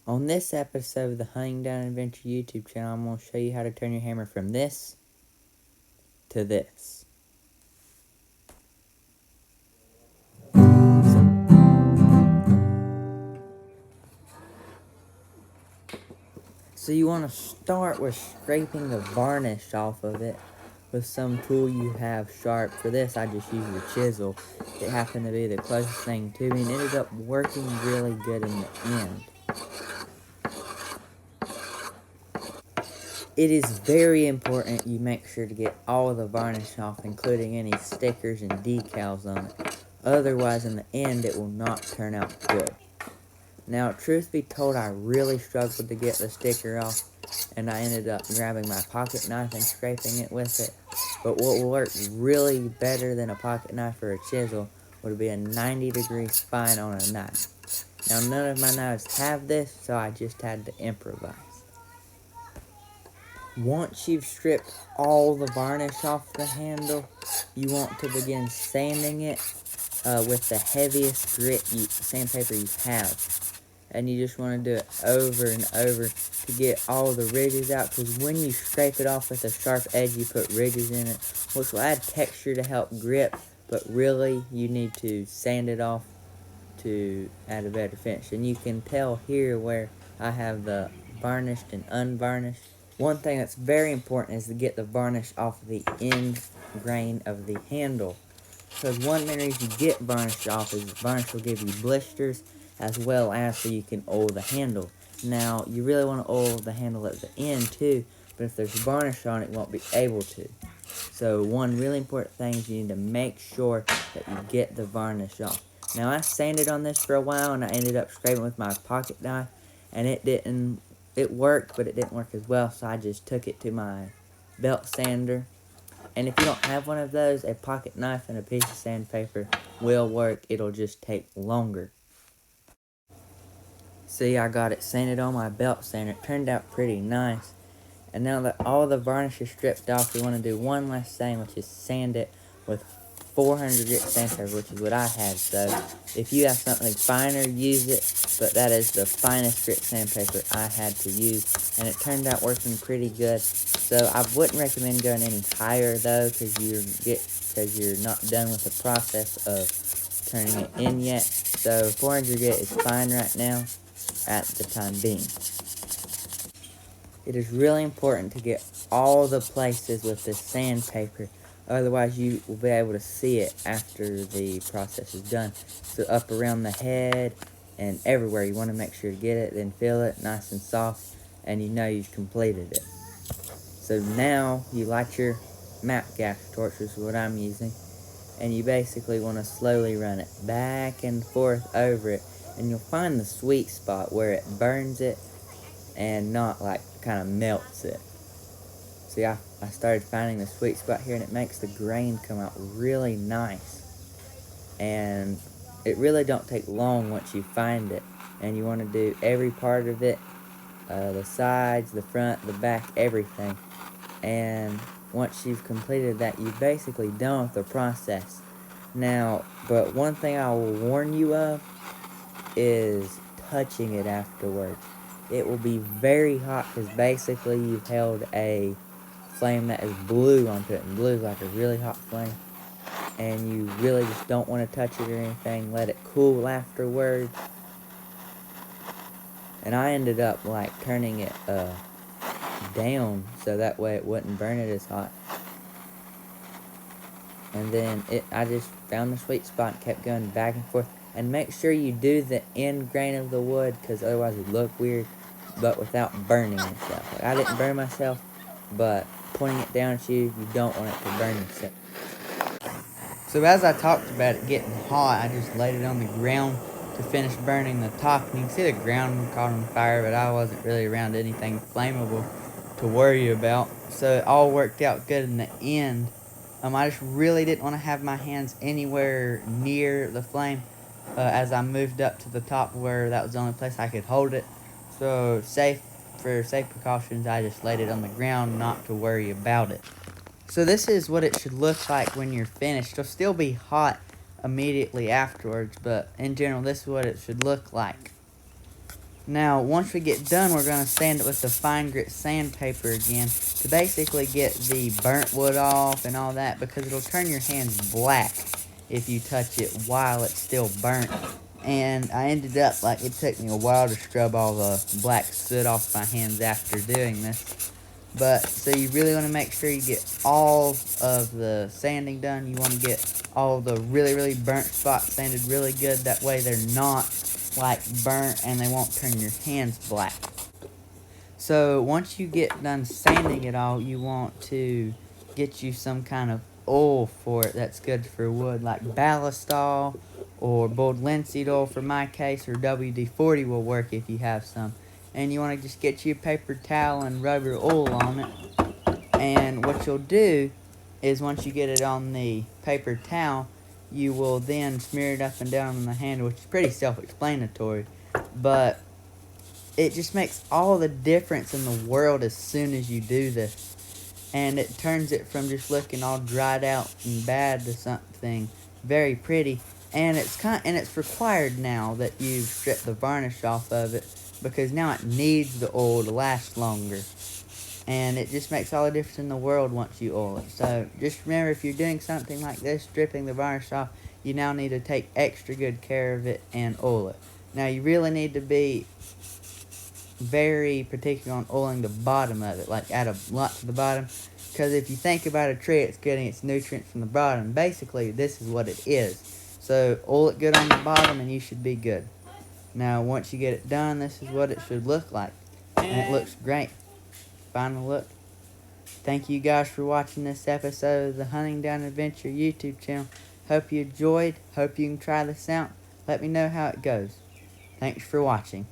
On this episode of the Hunting Down Adventure YouTube channel, I'm going to show you how to turn your hammer from this to this. So you want to start with scraping the varnish off of it with some tool you have sharp. For this, I just used a chisel. It happened to be the closest thing to me and ended up working really good in the end. It is very important you make sure to get all the varnish off, including any stickers and decals on it. Otherwise, in the end, it will not turn out good. Now, truth be told, I really struggled to get the sticker off, and I ended up grabbing my pocket knife and scraping it with it. But what will work really better than a pocket knife or a chisel would be a 90-degree spine on a knife. Now, none of my knives have this, so I just had to improvise. Once you've stripped all the varnish off the handle, you want to begin sanding it with the heaviest grit sandpaper you have. And you just want to do it over and over to get all the ridges out, because when you scrape it off with a sharp edge, you put ridges in it, which will add texture to help grip, but really you need to sand it off to add a better finish. And you can tell here where I have the varnished and unvarnished. One thing that's very important is to get the varnish off the end grain of the handle. Because one main reason you get varnish off is varnish will give you blisters, as well as so you can oil the handle. Now, you really want to oil the handle at the end too, but if there's varnish on it, you won't be able to. So one really important thing is you need to make sure that you get the varnish off. Now, I sanded on this for a while, and I ended up scraping with my pocket knife, and it worked, but it didn't work as well, so I just took it to my belt sander. And if you don't have one of those, a pocket knife and a piece of sandpaper will work. It'll just take longer. See, I got it sanded on my belt sander. It turned out pretty nice. And now that all the varnish is stripped off, we want to do one last thing, which is sand it with 400 grit sandpaper, which is what I had. So if you have something finer, use it, but that is the finest grit sandpaper I had to use, and it turned out working pretty good. So I wouldn't recommend going any higher though, because you're not done with the process of turning it in yet. So 400 grit is fine right now at the time being. It is really important to get all the places with the sandpaper, otherwise you will be able to see it after the process is done. So up around the head and everywhere, you want to make sure to get it, then feel it nice and soft, and you know you've completed it. So now you light your map gas torch, which is what I'm using, and you basically want to slowly run it back and forth over it, and you'll find the sweet spot where it burns it and not like kind of melts it. See, I started finding the sweet spot here, and it makes the grain come out really nice. And it really don't take long once you find it, and you want to do every part of it, the sides, the front, the back, everything. And once you've completed that, you're basically done with the process. Now, but one thing I will warn you of is touching it afterwards. It will be very hot, because basically you've held a flame that is blue onto it, and blue is like a really hot flame, and you really just don't want to touch it or anything. Let it cool afterwards. And I ended up like turning it down so that way it wouldn't burn it as hot. And then I just found the sweet spot and kept going back and forth. And make sure you do the end grain of the wood, because otherwise it would look weird, but without burning yourself. Like, I didn't burn myself, but pointing it down at you, you don't want it to burn yourself. So as I talked about it getting hot, I just laid it on the ground to finish burning the top. And you can see the ground caught on fire, but I wasn't really around anything flammable to worry about. So it all worked out good in the end. I just really didn't want to have my hands anywhere near the flame as I moved up to the top where that was the only place I could hold it. So for safe precautions, I just laid it on the ground not to worry about it. So this is what it should look like when you're finished. It'll still be hot immediately afterwards, but in general, this is what it should look like. Now, once we get done, we're going to sand it with the fine grit sandpaper again to basically get the burnt wood off and all that, because it'll turn your hands black if you touch it while it's still burnt. And I ended up, like, it took me a while to scrub all the black soot off my hands after doing this. But, so you really want to make sure you get all of the sanding done. You want to get all the really, really burnt spots sanded really good. That way they're not, like, burnt and they won't turn your hands black. So, once you get done sanding it all, you want to get you some kind of oil for it that's good for wood, like ballistol or boiled linseed oil for my case, or WD-40 will work if you have some. And you want to just get you a paper towel and rub your oil on it. And what you'll do is, once you get it on the paper towel, you will then smear it up and down on the handle, which is pretty self-explanatory. But it just makes all the difference in the world as soon as you do this. And it turns it from just looking all dried out and bad to something very pretty. And it's required now that you've stripped the varnish off of it, because now it needs the oil to last longer. And it just makes all the difference in the world once you oil it. So just remember, if you're doing something like this, stripping the varnish off, you now need to take extra good care of it and oil it. Now you really need to be very particular on oiling the bottom of it, like add a lot to the bottom, because if you think about a tree, it's getting its nutrients from the bottom. Basically, this is what it is. So oil it good on the bottom and you should be good. Now, once you get it done, this is what it should look like, and it looks great. Final look. Thank you guys for watching this episode of the Hunting Down Adventure YouTube channel. Hope you enjoyed. Hope you can try this out. Let me know how it goes. Thanks for watching.